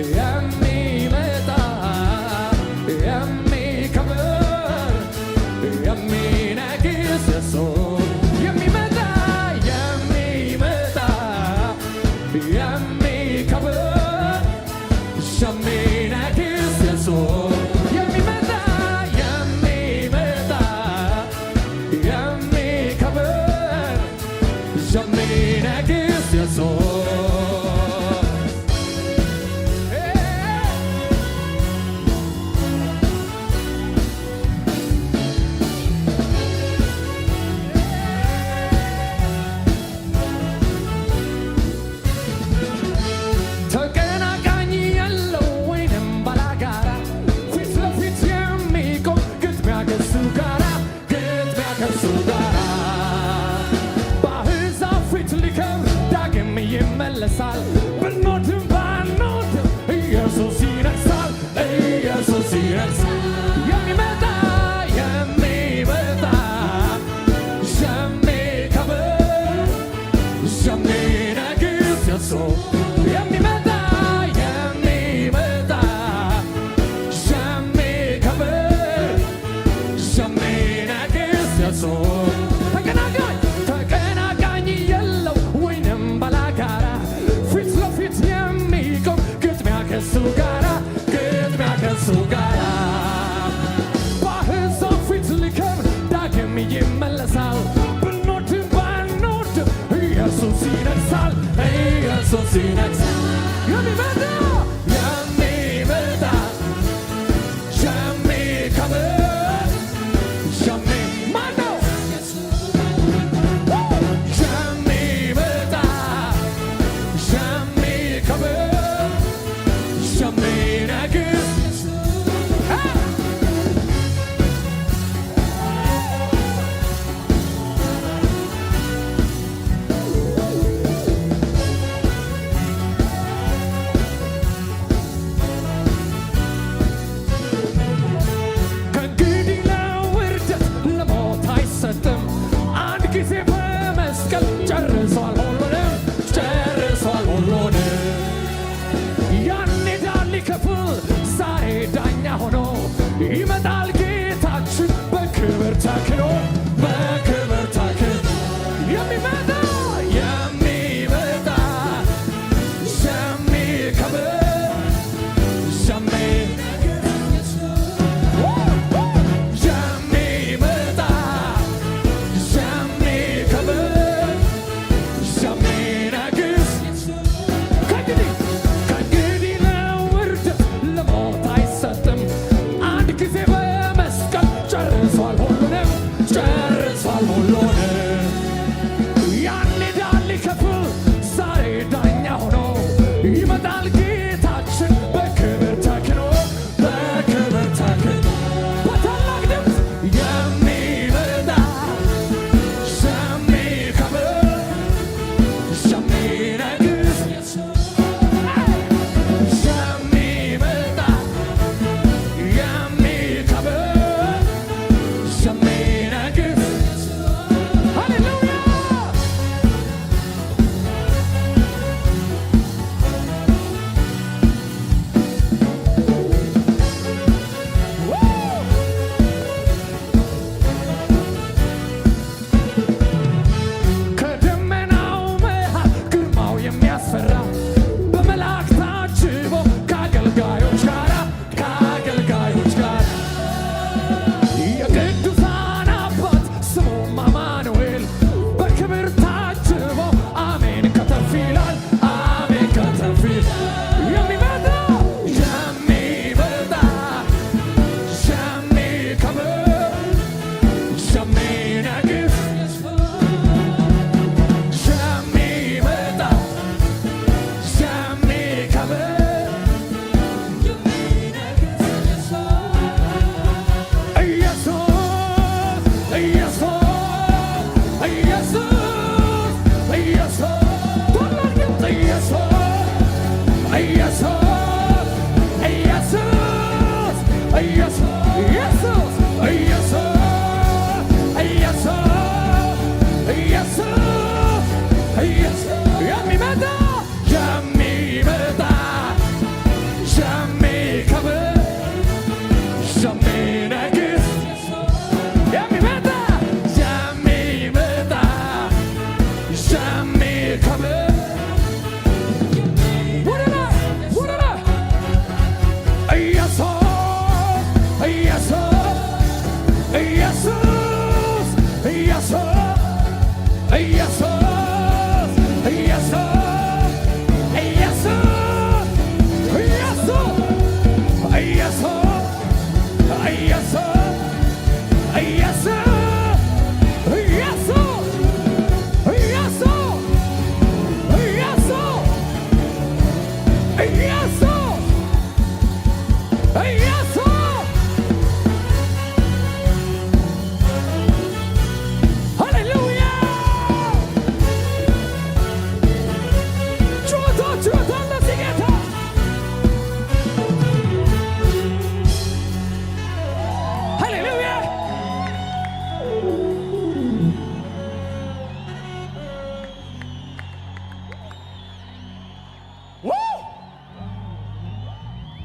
የሚመጣ የሚከብር የሚነግስ ኢየሱስ የሚመጣ የሚከብር የሚነግስ ኢየሱስ የሚመጣ የሚከብር የሚነግስ ኢየሱስ ይመለሳል ብንወድም ባንወድም ኢየሱስ ይነግሣል ኢየሱስ ይነግሣል የሚመጣ የሚከብር የሚነግስ ኢየሱስ የሚመጣ የሚከብር የሚነግስ ኢየሱስ ተቀናቃኝ የለው ወይንም ባላጋራ ፊት ለፊት የሚቆም ግጥሚያ ከሱ ጋራ በአሕዛብ ፊት ሊከብር ዳግም ይመለሳል ብንወድም ባንወድም ኢየሱስ ይነግሣል ኢየሱስ ይነግሣል የሚመጣ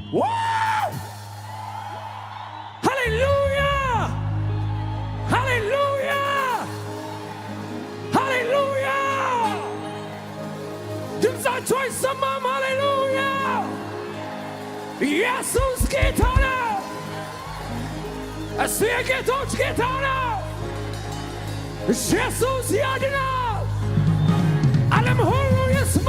Wow! Hallelujah! Hallelujah! Hallelujah! ድምፃችሁ አይሰማም? ሃሌሉያ! ኢየሱስ ጌታ ነው። እሱ የጌቶች ጌታ ነው። ኢየሱስ ያድናል። ዓለም ሁሉ ይስማ።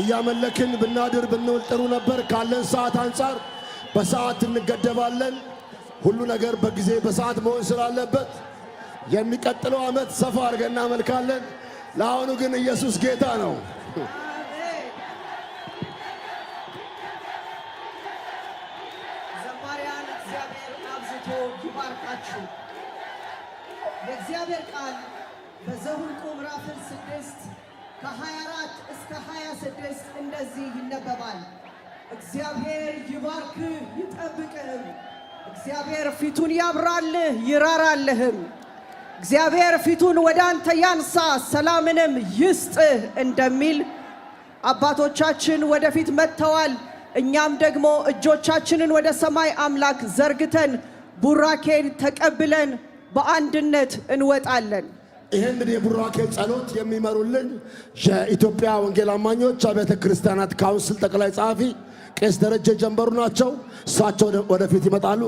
እያመለክን ብናድር ብንውል ጥሩ ነበር። ካለን ሰዓት አንፃር በሰዓት እንገደባለን። ሁሉ ነገር በጊዜ በሰዓት መሆን ስላለበት የሚቀጥለው ዓመት ሰፋ አድርገን እናመልካለን። ለአሁኑ ግን ኢየሱስ ጌታ ነው። ዘማሪያን እግዚአብሔር አብዝቶ ይባርካችሁ። የእግዚአብሔር ቃል በዘኍልቍ ምዕራፍ 6 ከ24 እስከ 26 እንደዚህ ይነበባል። እግዚአብሔር ይባርክህ ይጠብቅህም፣ እግዚአብሔር ፊቱን ያብራልህ ይራራልህም፣ እግዚአብሔር ፊቱን ወደ አንተ ያንሳ ሰላምንም ይስጥህ እንደሚል አባቶቻችን ወደፊት መጥተዋል። እኛም ደግሞ እጆቻችንን ወደ ሰማይ አምላክ ዘርግተን ቡራኬን ተቀብለን በአንድነት እንወጣለን። ይህንን የቡራኬ ጸሎት የሚመሩልን የኢትዮጵያ ወንጌል አማኞች አብያተ ክርስቲያናት ካውንስል ጠቅላይ ጸሐፊ ቄስ ደረጀ ጀንበሩ ናቸው። እሳቸው ወደፊት ይመጣሉ።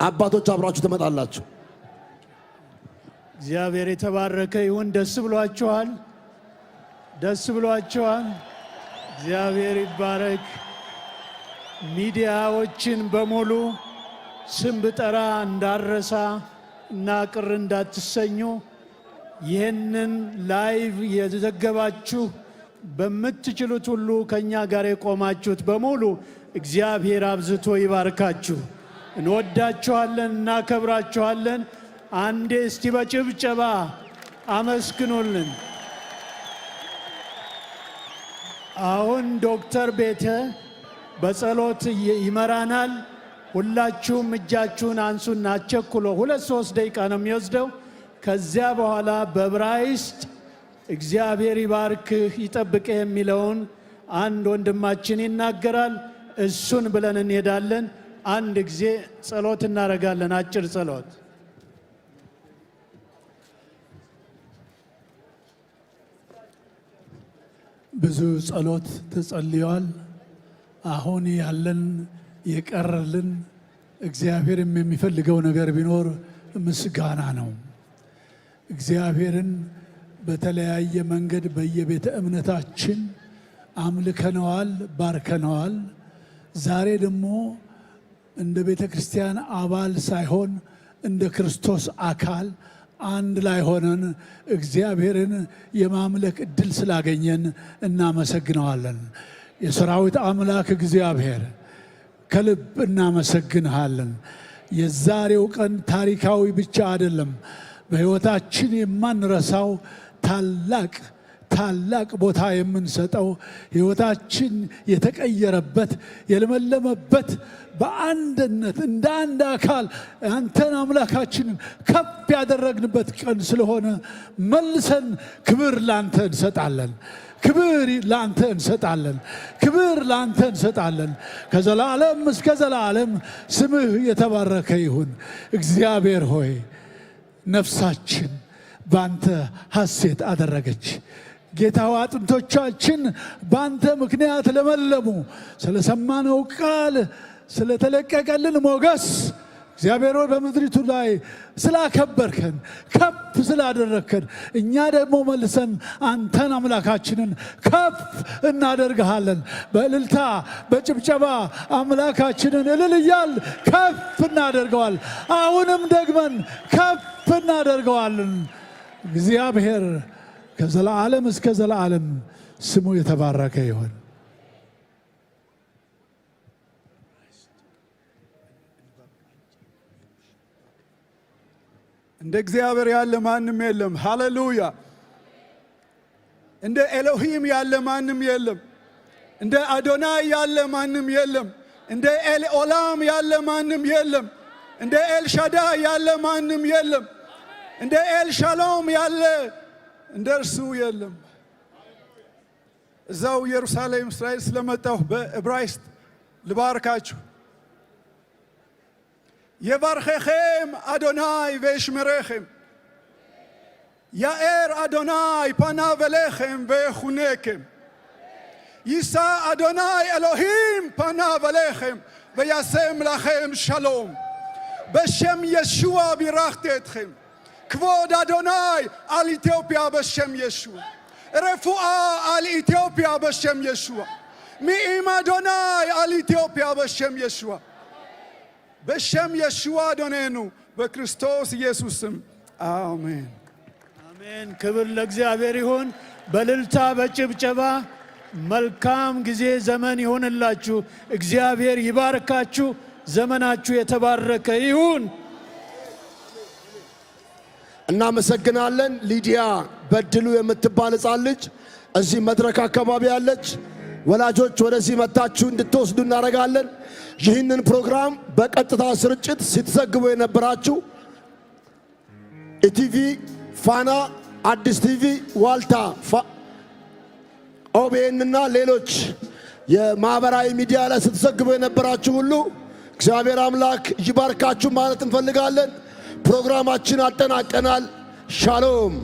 አባቶች አብራችሁ ትመጣላችሁ። እግዚአብሔር የተባረከ ይሁን። ደስ ብሏችኋል? ደስ ብሏችኋል? እግዚአብሔር ይባረክ። ሚዲያዎችን በሙሉ ስም ብጠራ እንዳረሳ እና ቅር እንዳትሰኙ ይህንን ላይቭ የዘገባችሁ በምትችሉት ሁሉ ከኛ ጋር የቆማችሁት በሙሉ እግዚአብሔር አብዝቶ ይባርካችሁ። እንወዳችኋለን፣ እናከብራችኋለን። አንዴ እስቲ በጭብጨባ አመስግኑልን። አሁን ዶክተር ቤተ በጸሎት ይመራናል። ሁላችሁም እጃችሁን አንሱና አቸኩሎ 2-3 ደቂቃ ነው የሚወስደው። ከዚያ በኋላ በዕብራይስጥ እግዚአብሔር ይባርክህ ይጠብቅህ የሚለውን አንድ ወንድማችን ይናገራል። እሱን ብለን እንሄዳለን። አንድ ጊዜ ጸሎት እናደርጋለን። አጭር ጸሎት። ብዙ ጸሎት ተጸልየዋል። አሁን ያለን የቀረልን እግዚአብሔርም የሚፈልገው ነገር ቢኖር ምስጋና ነው። እግዚአብሔርን በተለያየ መንገድ በየቤተ እምነታችን አምልከነዋል፣ ባርከነዋል። ዛሬ ደግሞ እንደ ቤተ ክርስቲያን አባል ሳይሆን እንደ ክርስቶስ አካል አንድ ላይ ሆነን እግዚአብሔርን የማምለክ እድል ስላገኘን እናመሰግነዋለን። የሰራዊት አምላክ እግዚአብሔር ከልብ እናመሰግንሃለን። የዛሬው ቀን ታሪካዊ ብቻ አይደለም፣ በሕይወታችን የማንረሳው ታላቅ ቦታ የምንሰጠው ሕይወታችን የተቀየረበት የለመለመበት በአንድነት እንደ አንድ አካል አንተን አምላካችንን ከፍ ያደረግንበት ቀን ስለሆነ መልሰን ክብር ላንተ እንሰጣለን። ክብር ላንተ እንሰጣለን። ክብር ላንተ እንሰጣለን። ከዘላለም እስከ ዘላለም ስምህ የተባረከ ይሁን። እግዚአብሔር ሆይ ነፍሳችን ባንተ ሐሴት አደረገች። ጌታው አጥንቶቻችን ባንተ ምክንያት ለመለሙ። ስለሰማነው ቃል ስለተለቀቀልን ሞገስ እግዚአብሔር ሆይ በምድሪቱ ላይ ስላከበርከን ከፍ ስላደረግከን እኛ ደግሞ መልሰን አንተን አምላካችንን ከፍ እናደርግሃለን። በእልልታ በጭብጨባ አምላካችንን እልል እያል ከፍ እናደርገዋል። አሁንም ደግመን ከፍ እናደርገዋለን። እግዚአብሔር ከዘላለም እስከ ዘላለም ስሙ የተባረከ ይሁን። እንደ እግዚአብሔር ያለ ማንም የለም። ሃሌሉያ! እንደ ኤሎሂም ያለ ማንም የለም። እንደ አዶናይ ያለ ማንም የለም። እንደ ኤልኦላም ያለ ማንም የለም። እንደ ኤልሻዳይ ያለ ማንም የለም። እንደ ኤልሻሎም ያለ እንደ እርሱ የለም። እዛው ኢየሩሳሌም እስራኤል ስለመጣሁ በዕብራይስጥ ልባርካችሁ። יברככם אדוני וישמרכם. יאר אדוני פניו אליכם ויחונקם. יישא אדוני אלוהים פניו אליכם וישם לכם שלום. בשם ישוע בירכתי אתכם. כבוד אדוני על אתיופיה בשם ישוע. رفوعا على إثيوبيا بشم يشوع مئيم أدوناي على إثيوبيا بشم يشوع بشم يشوع دونينو بكريستوس يسوسم آمين አሜን። ክብር ለእግዚአብሔር ይሁን። በእልልታ በጭብጨባ መልካም ጊዜ ዘመን ይሁንላችሁ። እግዚአብሔር ይባርካችሁ። ዘመናችሁ የተባረከ ይሁን። እናመሰግናለን። ሊዲያ በድሉ የምትባል ሕፃን ልጅ እዚህ መድረክ አካባቢ ያለች ወላጆች ወደዚህ መታችሁ እንድትወስዱ እናደርጋለን። ይህንን ፕሮግራም በቀጥታ ስርጭት ስትዘግቡ የነበራችሁ ኢቲቪ፣ ፋና፣ አዲስ ቲቪ፣ ዋልታ፣ ኦቤን እና ሌሎች የማህበራዊ ሚዲያ ላይ ስትዘግቡ የነበራችሁ ሁሉ እግዚአብሔር አምላክ ይባርካችሁ ማለት እንፈልጋለን። ፕሮግራማችን አጠናቀናል። ሻሎም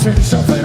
ጠላቶችን ሸፍን